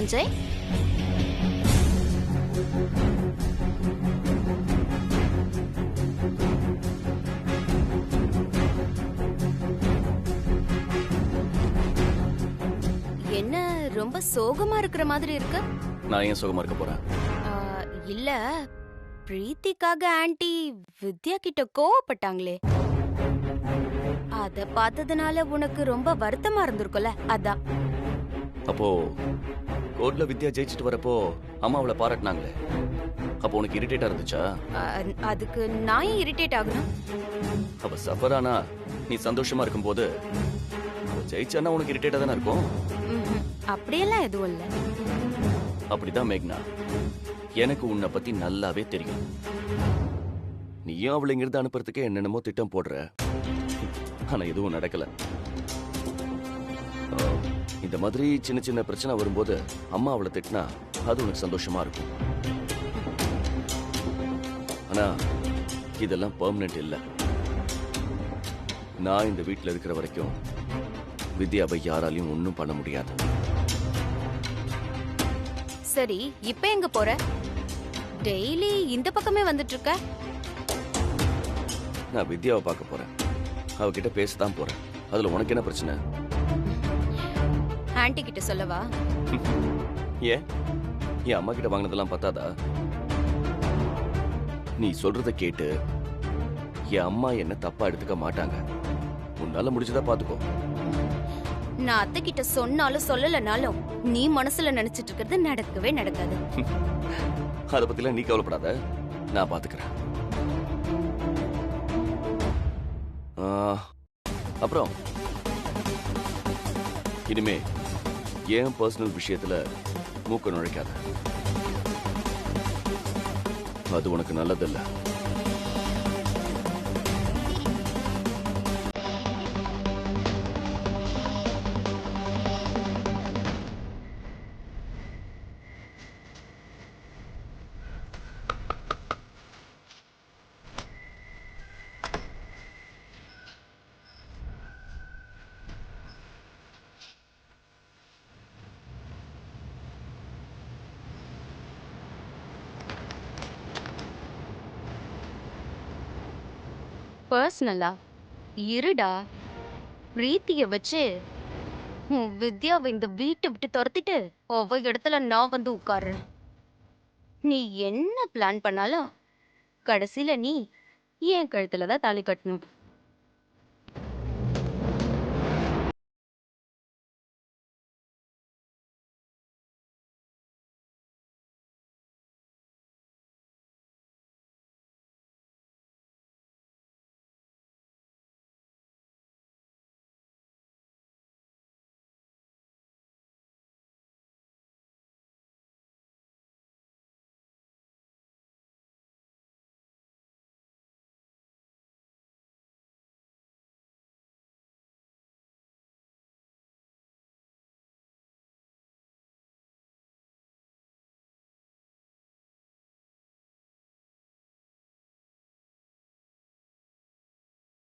சஞ்சய்? என்ன ரொம்ப சோகமா இருக்கிற மாதிரி இருக்கு? நான் ஏன் சுகமா இருக்க போறேன்? ஆ, இல்ல, பிரீத்திக்காக ஆன்ட்டி வித்யா கிட்ட கோவப்பட்டாங்களே, அத பார்த்ததுனால உனக்கு ரொம்ப வருத்தமா இருந்திருக்கும்ல, அதான். அப்போ கோர்ட்ல வித்யா ஜெயிச்சுட்டு வரப்போ அம்மா அவளை பாராட்டினாங்களே, அப்போ உனக்கு இரிட்டேட்டா இருந்துச்சா? ஆ, அதுக்கு நான் ஏன் இரிட்டேட் ஆகணும்? அவ சஃபரானா நீ சந்தோஷமா இருக்கும்போது அவ ஜெயிச்சானா உனக்கு இரிட்டேட்டா தானே இருக்கும்? ம்ஹும். அப்படியெல்லாம் எதுவும் இல்ல. அப்படிதான் மேக்னா, எனக்கு உன்னை பத்தி நல்லாவே தெரியும். நீயும் அவளை இங்கிருந்து அனுப்புறதுக்கே என்னென்னமோ திட்டம் போடுற, ஆனா எதுவும் நடக்கல. இந்த மாதிரி சின்ன சின்ன பிரச்சனை வரும்போது அம்மா அவளை திட்டினா அது உனக்கு சந்தோஷமா இருக்கும். ஆனா இதெல்லாம் பெர்மனன்ட் இல்ல. நான் இந்த வீட்டுல இருக்கிற வரைக்கும் வித்யாவை யாராலையும் ஒன்னும் பண்ண முடியாது. சரி, இப்ப எங்க போற? டெய்லி இந்த பக்கமே வந்துட்டு இருக்க. நான் வித்யாவை பார்க்க போறேன், அவகிட்ட பேசதான் போறேன். அதுல உனக்கு என்ன பிரச்சனை? ஆன்ட்டி கிட்ட சொல்லவா? ஏன் என் அம்மா கிட்ட வாங்கினதெல்லாம் பத்தாதா? நீ சொல்றத கேட்டு என் அம்மா என்ன தப்பா எடுத்துக்க மாட்டாங்க. உன்னால முடிஞ்சதா பாத்துக்கோ. நான் அத்தை கிட்ட சொன்னாலும் சொல்லலனாலும் நீ மனசுல நினைச்சிட்டு இருக்கிறது நடக்கவே நடக்காது. அத பத்திலாம் நீ கவலைப்படாத, நான் பாத்துக்கிறேன். அப்புறம் இனிமே ஏன் பர்சனல் விஷயத்துல மூக்க நுழைக்காத, அது உனக்கு நல்லதில்ல. பர்சனலா? இருடா, பிரீத்திய வச்சு வித்யாவை இந்த வீட்டை விட்டு துரத்திட்டு அவ இடத்துல நான் வந்து உட்கார்றேன். நீ என்ன பிளான் பண்ணாலும் கடைசியில நீ என் கழுத்துல தான் தாலி கட்டணும்.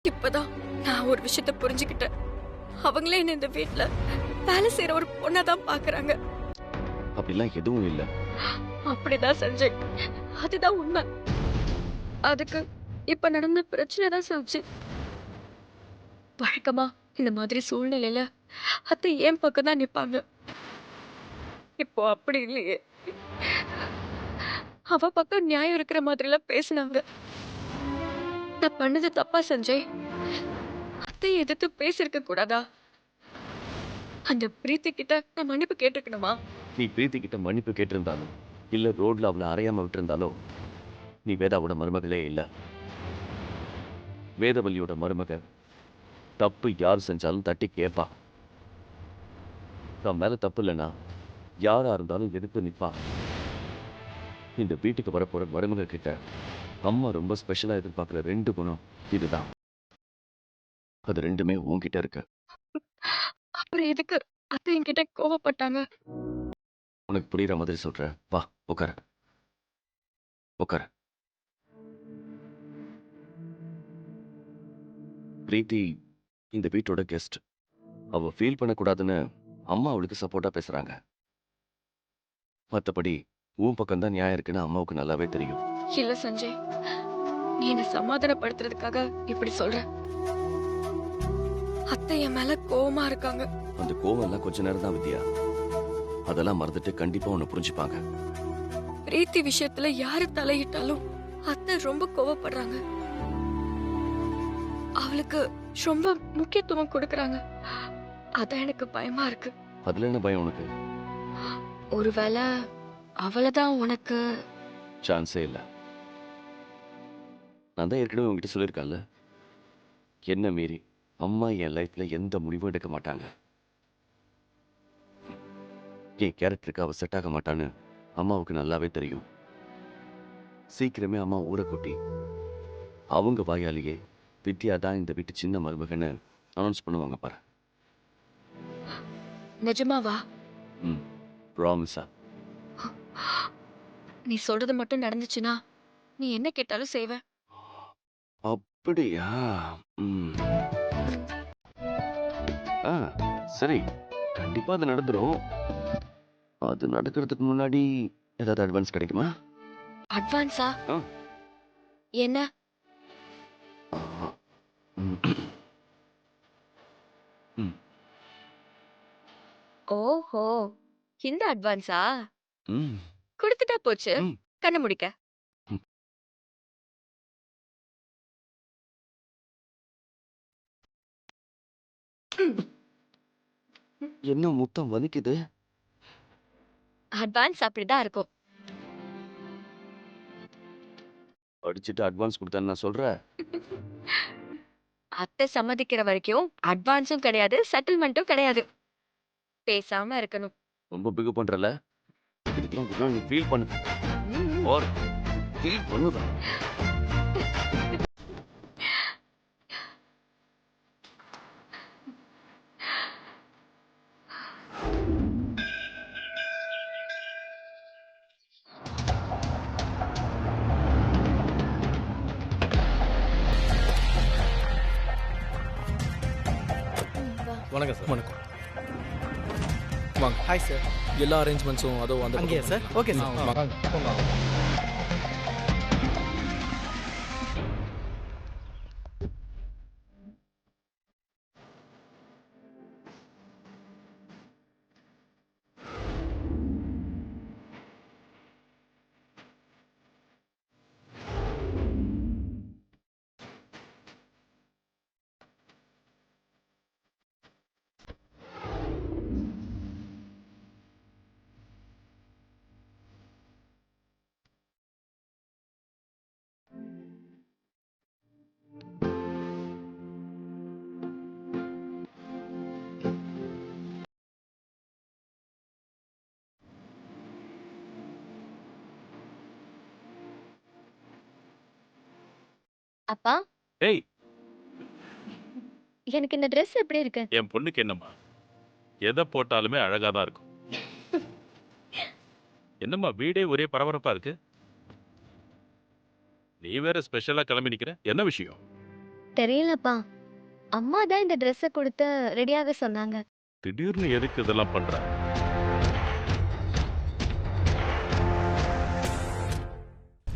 இப்பதான் நான் ஒரு விஷயத்த புரிஞ்சுக்கிட்டேன். அவங்களே என்ன இந்த வீட்ல வேலை செய்யற ஒரு பொண்ணாதான் பாக்குறாங்க. அப்படிலாம் எதுவும் இல்ல. அப்படிதான் சஞ்சய், அதுதான் உண்மை. அதுக்கு இப்ப நடந்த பிரச்சனை தான் சாட்சி. வழக்கமா இந்த மாதிரி சூழ்நிலையில அத்தை ஏன் பக்கம் தான் நிப்பாங்க. இப்போ அப்படி இல்லையே, அவ பக்கம் நியாயம் இருக்கிற மாதிரி எல்லாம் பேசினாங்க. நான் பண்ணது தப்பா சஞ்சய்? அத்தையை எதிர்த்து பேசிருக்க கூடாதா? அந்த பிரீத்தி கிட்ட நான் மன்னிப்பு கேட்டிருக்கணுமா? நீ பிரீத்தி கிட்ட மன்னிப்பு கேட்டிருந்தாலும் இல்ல ரோட்ல அவளை அறையாம விட்டிருந்தாலோ நீ வேதாவோட மருமகளே இல்ல. வேதவல்லியோட மருமக தப்பு யார் செஞ்சாலும் தட்டி கேட்பா. தான் மேல தப்பு இல்லைன்னா யாரா இருந்தாலும் எதிர்த்து நிப்பா. இந்த வீட்டுக்கு வரப்போற மருமக கிட்ட அம்மா ரொம்ப ஸ்பெஷலா எதிர்பார்க்கிற 2 குணம் இதுதான். அது ரெண்டுமே உன்கிட்ட இருக்கு. அப்புறம் எதுக்கு அத்தை என்கிட்ட கோவப்பட்டாங்க? உனக்கு புரியுற மாதிரி சொல்ற, வா உட்கார உட்கார. பிரீத்தி இந்த வீட்டோட கெஸ்ட். அவ ஃபீல் பண்ணக்கூடாதுன்னு அம்மா அவளுக்கு சப்போர்ட்டா பேசுறாங்க. மற்றபடி உன் பக்கம் தான் நியாயம் இருக்குன்னு அம்மாவுக்கு நல்லாவே தெரியும். இல்ல சஞ்சய், நீ என்ன சமாதானப்படுத்துறதுக்காக இப்படி சொல்ற. அத்தை என் மேல கோவமா இருக்காங்க. அந்த கோவம் எல்லாம் கொஞ்ச நேரம் தான் வித்யா. அதெல்லாம் மறந்துட்டு கண்டிப்பா உன்னை புரிஞ்சுப்பாங்க. பிரீத்தி விஷயத்துல யாரு தலையிட்டாலும் அத்தை ரொம்ப கோவப்படுறாங்க. அவளுக்கு ரொம்ப முக்கியத்துவம் கொடுக்கறாங்க. அதான் எனக்கு பயமா இருக்கு. அதுல என்ன பயம் உனக்கு? ஒருவேளை அவளதான் உனக்கு. சான்ஸே இல்லை. நான் தான் ஏற்கனவே உங்ககிட்ட சொல்லியிருக்கேன்ல, என்ன மீறி அம்மா என் லைஃப்ல எந்த முடிவும் எடுக்க மாட்டாங்க. என் கேரக்டருக்கு அவ செட் ஆக மாட்டான்னு அம்மாவுக்கு நல்லாவே தெரியும். சீக்கிரமே அம்மா ஊரை கொட்டி அவங்க வாயாலேயே வித்யா தான் இந்த வீட்டு சின்ன மருமகன்னு அனௌன்ஸ் பண்ணுவாங்க பாரு. நிஜமாவா? ப்ராமிஸா? நீ சொல்றது மட்டும் நடந்துச்சுன்னா நீ என்ன கேட்டாலும் செய்வ. அப்படியா? ஆ சரி, கண்டிப்பா அது நடந்துரும். அது நடக்கிறதுக்கு முன்னாடி ஏதாவது அட்வான்ஸ் கிடைக்குமா? அட்வான்ஸா? ஆ. என்ன? ஆ, ம், ம், ஓஹோ, இந்த அட்வான்ஸா? ம், கொடுத்துட்டா போச்சு. ம். கண்ண முடிக்க. ம். என்ன முத்தம் வலிக்குது? அட்வான்ஸ் அப்படிதான் இருக்கும். அடிச்சுட்டு அட்வான்ஸ் கொடுத்தான்னு நான் சொல்றேன். அத்தை சம்மதிக்கிற வரைக்கும் அட்வான்ஸும் கிடையாது, செட்டில்மெண்ட்டும் கிடையாது. பேசாம இருக்கணும். ரொம்ப பிகு பண்றல. இதுக்கெல்லாம் கொஞ்சம் நீ ஃபீல் பண்ணு. ம். ஓர் ஃபீல் பண்ணுதா? வணக்கம் சார். வணக்கம். வாங்க. Hi sir. எல்லா அரேஞ்ச்மெண்ட்ஸும் அதோ அந்த அங்கேயா சார்? Okay sir. வாங்க. அப்பா, ஏய், எனக்கு இந்த Dress எப்படி இருக்கு? என் பொண்ணுக்கு என்னம்மா? எதை போட்டாலுமே அழகா தான் இருக்கும். என்னம்மா வீடே ஒரே பரபரப்பா இருக்கு? நீ வேற ஸ்பெஷலா கிளம்பி நிக்கிற, என்ன விஷயம்? தெரியலப்பா. அம்மா தான் இந்த Dress கொடுத்து ரெடியாக சொன்னாங்க. திடீர்னு எதுக்கு இதெல்லாம் பண்ற?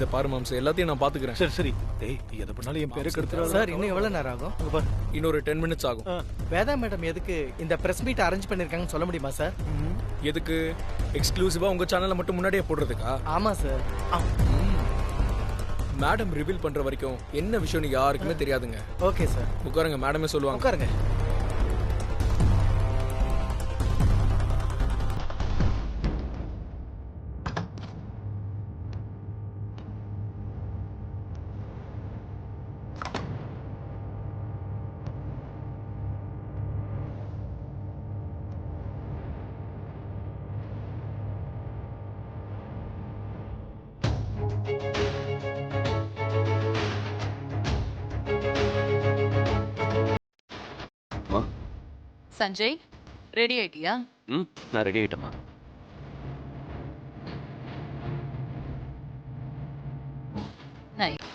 இந்த பாரு மாம்ஸ், எல்லாத்தையும் நான் பாத்துக்கிறேன். சரி சரி. டேய், எதை பண்ணாலும் என் பேரை கெடுத்துறாத. சார் இன்னும் எவ்வளவு நேரம் ஆகும்? அங்க பாரு. இன்னொரு 10 மினிட்ஸ் ஆகும். வேதா மேடம் எதுக்கு இந்த பிரஸ் மீட் அரேஞ்ச் பண்ணிருக்காங்கன்னு சொல்ல முடியுமா சார்? எதுக்கு? எக்ஸ்க்ளூசிவா உங்க சேனல்ல மட்டும் முன்னாடியே போடுறதுக்கா? ஆமா சார். மேடம் ரிவீல் பண்ற வரைக்கும் என்ன விஷயம்னு யாருக்குமே தெரியாதுங்க. Okay sir. உட்காருங்க, மேடமே சொல்லுவாங்க. உட்காருங்க. சஞ்சய், ரெடி ஆயிட்டியா? நான் ரெடி ஆயிட்டேம்மா. நைஸ்.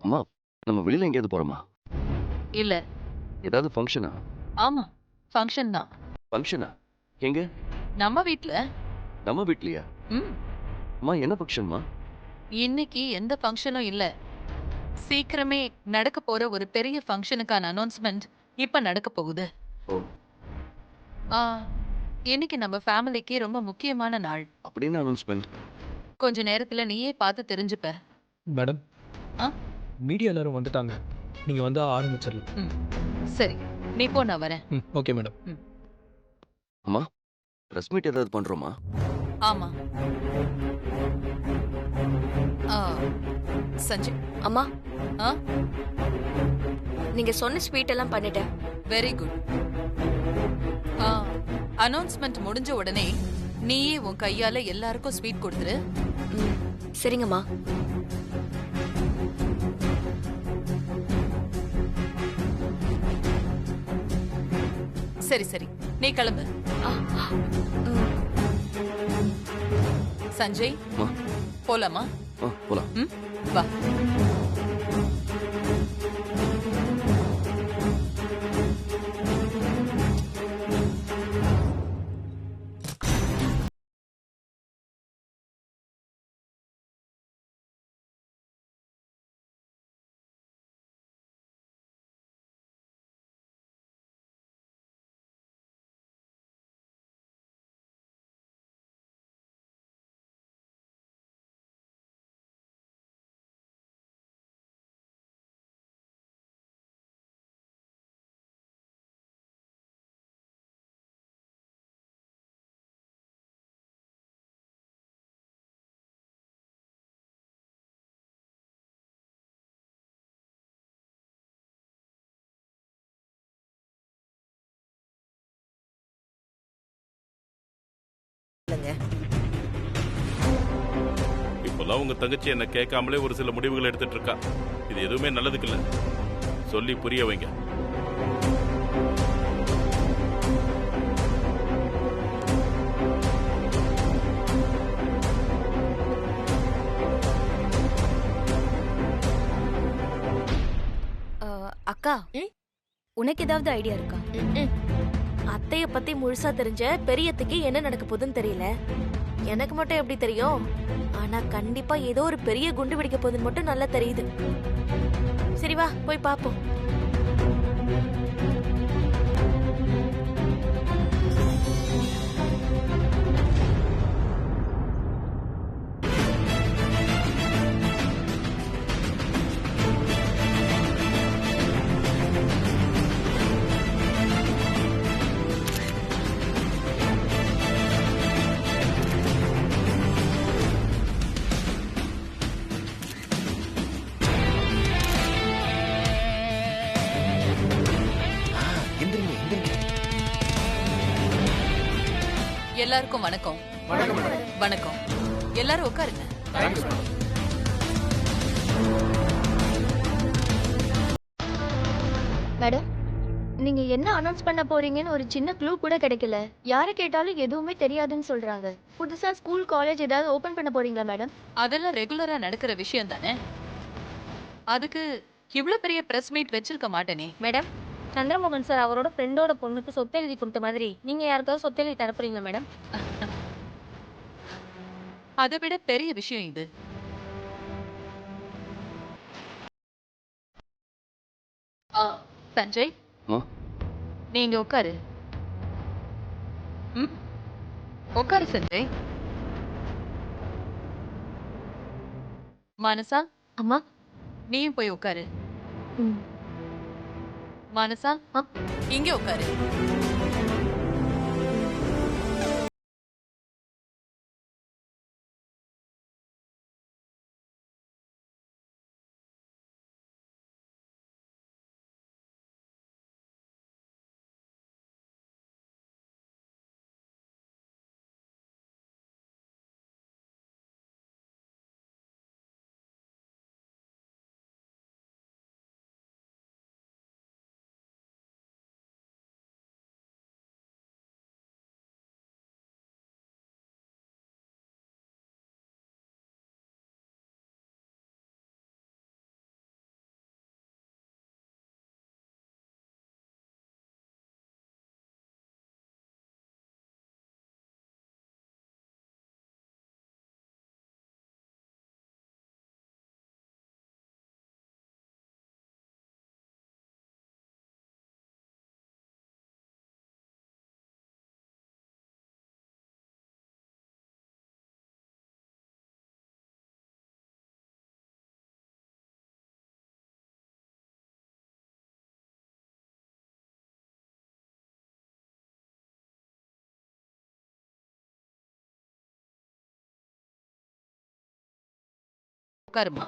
அம்மா, நம்ம வெளியில எங்கேயாவது போறோமா? இல்ல. ஏதாவது ஃபங்க்ஷனா? ஆமா, ஃபங்க்ஷன் தான். ஃபங்க்ஷனா? எங்க? நம்ம வீட்ல. நம்ம வீட்லயா? ம். அம்மா என்ன ஃபங்க்ஷன்மா? இன்னைக்கு எந்த ஃபங்க்ஷனும் இல்ல. சீக்கிரமே நடக்க போற ஒரு பெரிய ஃபங்க்ஷனுக்கான அனௌன்ஸ்மெண்ட் இப்ப நடக்க போகுது. ஓ. ஆ, இன்னைக்கு நம்ம ஃபேமிலிக்கு ரொம்ப முக்கியமான நாள். அப்படின்னு அனௌன்ஸ்மெண்ட். கொஞ்ச நேரத்துல நீயே பார்த்து தெரிஞ்சுப்ப. மேடம் ஆ? மீடியா எல்லாரும் வந்துட்டாங்க. நீங்க வந்து ஆரம்பிச்சிடலாம். ம். சரி, நீ போ, நான் வரேன். ம், ஓகே மேடம். அம்மா ப்ரெஸ் மீட் ஏதாவது பண்றோமா? ஆமா. ஆ, சஞ்சய். அம்மா ஆ, நீங்க சொன்ன ஸ்வீட் எல்லாம் பண்ணிட்டேன். Very good. ஆ, அனௌன்ஸ்மெண்ட் முடிஞ்ச உடனே நீயே உன் கையால எல்லாருக்கும் ஸ்வீட் கொடுத்துரு. ம், சரிங்கம்மா. சரி சரி, நீ கிளம்பு. ம், சஞ்சய், அம்மா போலாமா? போலாம். ம், வா. இப்பெல்லாம் உங்க தங்கச்சி என்ன கேட்காமலே ஒரு சில முடிவுகள் எடுத்துட்டு இருக்கா. இது எதுவுமே நல்லதுக்கு இல்ல. சொல்லி புரிய வைங்க. அக்கா, உனக்கு ஏதாவது ஐடியா இருக்கா? அத்தைய பத்தி முழுசா தெரிஞ்ச பெரியத்துக்கு என்ன நடக்க போகுதுன்னு தெரியல. எனக்கு மட்டும் எப்படி தெரியும்? ஆனா கண்டிப்பா ஏதோ ஒரு பெரிய குண்டு வெடிக்க போகுதுன்னு மட்டும் நல்லா தெரியுது. சரி வா போய் பாப்போம். எல்லாருக்கும் வணக்கம். வணக்கம். எல்லாரும் உட்காருங்க. மேடம், நீங்க என்ன அனௌன்ஸ் பண்ண போறீங்கன்னு ஒரு சின்ன க்ளூ கூட கிடைக்கல. யாரை கேட்டாலும் எதுவுமே தெரியாதுன்னு சொல்றாங்க. புதுசா ஸ்கூல் காலேஜ் ஏதாவது ஓபன் பண்ண போறீங்களா மேடம்? அதெல்லாம் ரெகுலரா நடக்கிற விஷயம் தானே. அதுக்கு இவ்ளோ பெரிய பிரஸ் மீட் வச்சிருக்க மாட்டேனே. மேடம், சந்திரமோகன் சார் அவரோட ஃப்ரெண்டோட பொண்ணுக்கு சொத்து எழுதி கொடுத்த மாதிரி நீங்க யாருக்காவது சொத்து எழுதி தரப்புறீங்களா மேடம்? அதை விட பெரிய விஷயம் இது. சஞ்சய், நீங்க உட்காரு. ம், உட்காரு சஞ்சய். மானசா, அம்மா. நீயும் போய் உட்காரு. ம். மானசா, இங்க உட்காரு. உட்காருமா.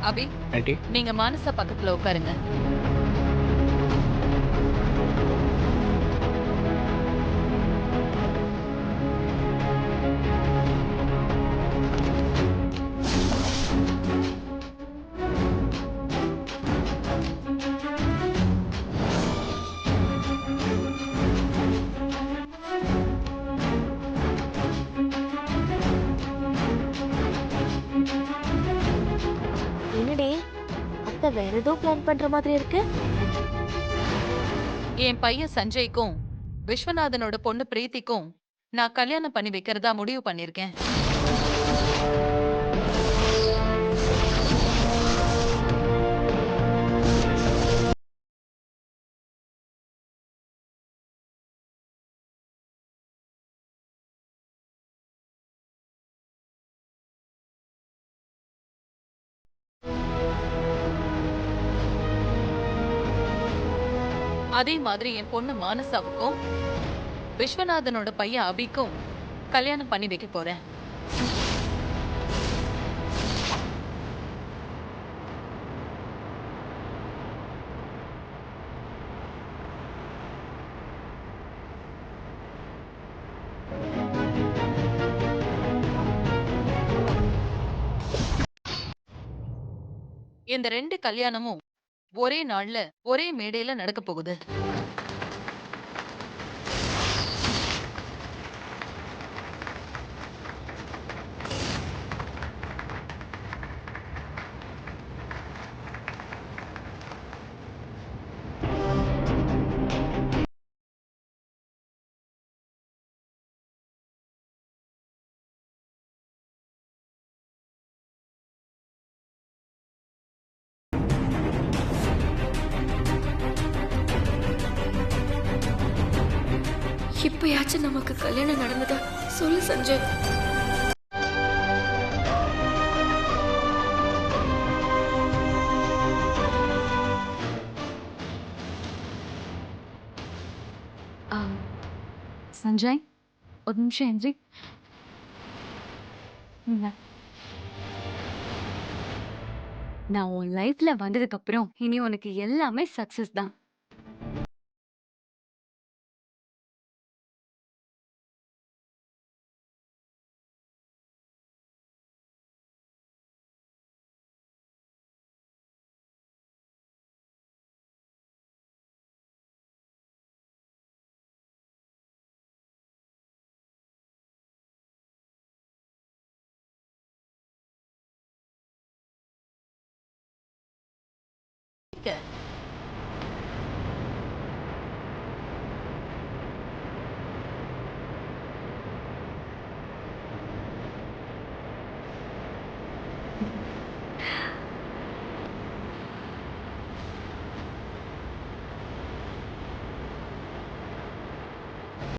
அபி, ஆண்டி நீங்க மானசா பக்கத்துல உட்காருங்க. என்னடி அத்தை வேற ஏதோ பிளான் பண்ற மாதிரி இருக்கு. என் பையன் சஞ்சய்க்கும் விஸ்வநாதனோட பொண்ணு பிரீத்திக்கும் நான் கல்யாணம் பண்ணி வைக்கிறதா முடிவு பண்ணிருக்கேன். அதே மாதிரி என் பொண்ணு மானசாவுக்கும் விஸ்வநாதனோட பையன் அபிக்கும் கல்யாணம் பண்ணி வைக்க போறேன். இந்த 2 கல்யாணமும் ஒரே நாள்ல ஒரே மேடையில நடக்க போகுது. இப்பயாச்சும் நமக்கு கல்யாணம் நடந்ததா சொல்லு சஞ்சய். சஞ்சய், ஒரு நிமிஷம் எந்திரி. நான் உன் லைஃப்ல வந்ததுக்கு அப்புறம் இனி உனக்கு எல்லாமே சக்சஸ் தான்.